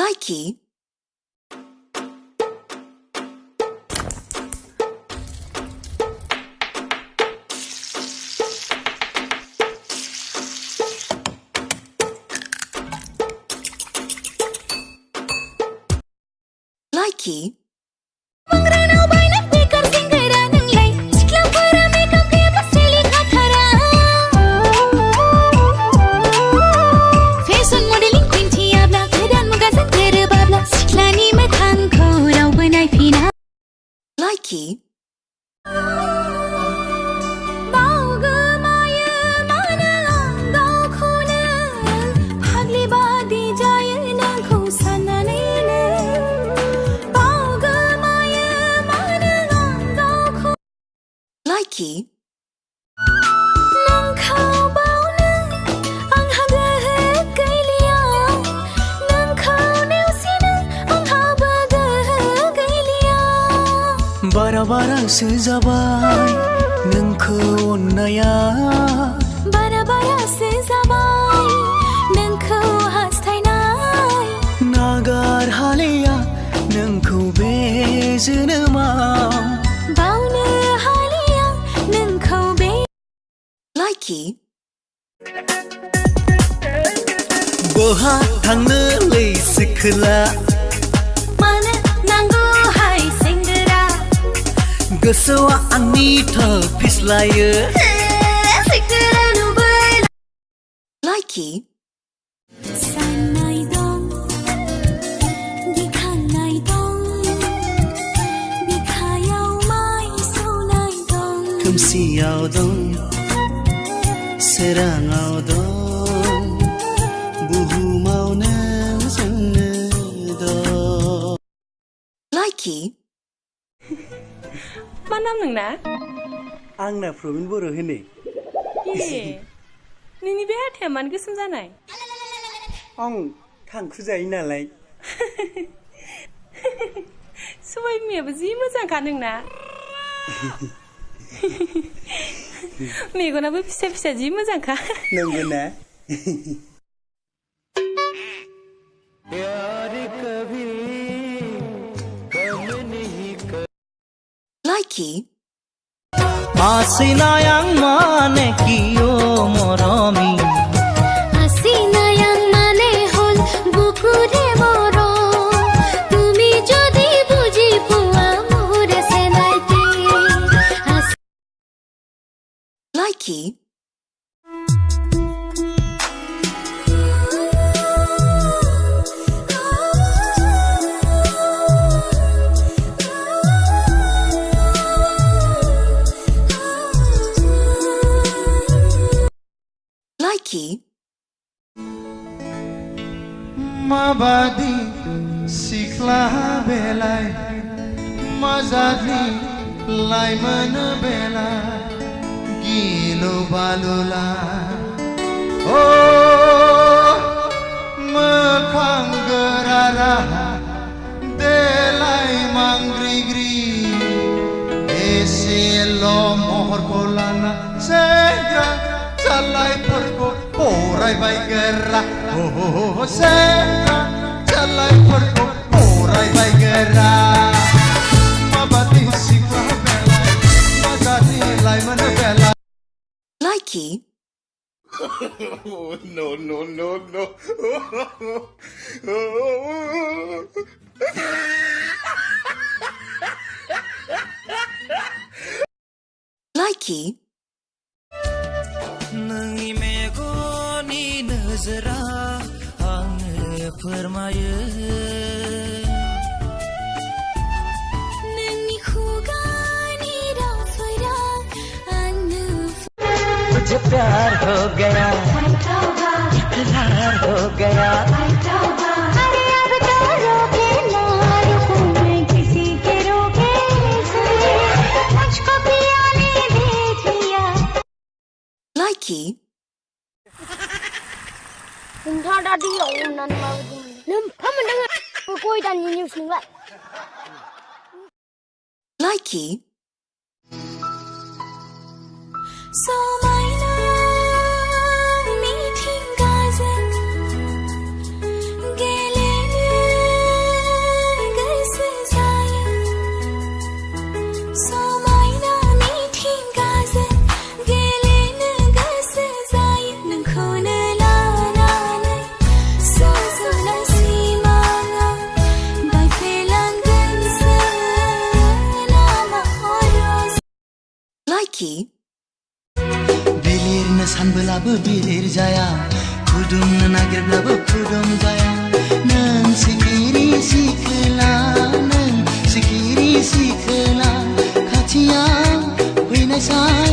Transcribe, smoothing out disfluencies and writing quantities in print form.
Likey. Likey. Likey. Likey. बारा बारासो जाबाय नोंखौ अननाया बारा बारासो जाबाय नोंखौ हास्थायनाय नागार हालिया नोंखौ बे जोनोमाव बावनो हालिया नोंखौ बे Likey. बहा थांनो लैसो खोला मानो नांगौहाय सेंग्रा गोसोआ आंनि फिस्लायो सेंग्रा नुबाय Likey. साननाय दं गिखांनाय दं बिखायाव माइ सौनाय दं खोमसियाव दं सोराङाव दं बुहुमावनो जोंनो दं Likey. मा नाम नोंना? आंना प्रबिन बर' होनो ए नोंनि बे हाथाया मानो गोसोम जानाय? आं थांखु जायो नालाय सबाय बिमायाबो जि मोजांखा नोंना मेगनाबो फिसा फिसा जि मोजांखा नंगौ ना Likey. Masih yang mana kio morami Hasina yang মানে হল বুকুরে বড় তুমি যদি বুঝি পোয়া মোরে সেনাইতে Likey. Likey. Mabadi sikla belai mazadi laiman bela gilo balula oh mekhang gerara delai mangrigri eselo mohor kolana segra Jalai perko porai bai gerra oh segra jalai perko porai bai gerra mabati sikla bela mazadi laiman bela Likey. no Likey. नोंनि मेगननि नोजोरा आंनो फोरमायो नोंनि खुगानि रावफोरा आंनो तुझे प्यार हो गया इकरार हो गया अरे अब तो रोके ना रुकूं मैं किसी के रोके से मुझको पिया ने देख लिया Likey. नोंथाङा दा दैयाव हमनानै माबायदि मोनो लोमफामोनदों गय दाननि निउस नोंलाय Likey. समायना मिथिंगाजों गेलेनो नागिरब्लाबो बिलिर जाया खुदुमनो नागिरब्लाबो खुदुम जाया नों सिखिरि सिखोला नों सिखिरि सिखोला खाथियाव फैनायसाय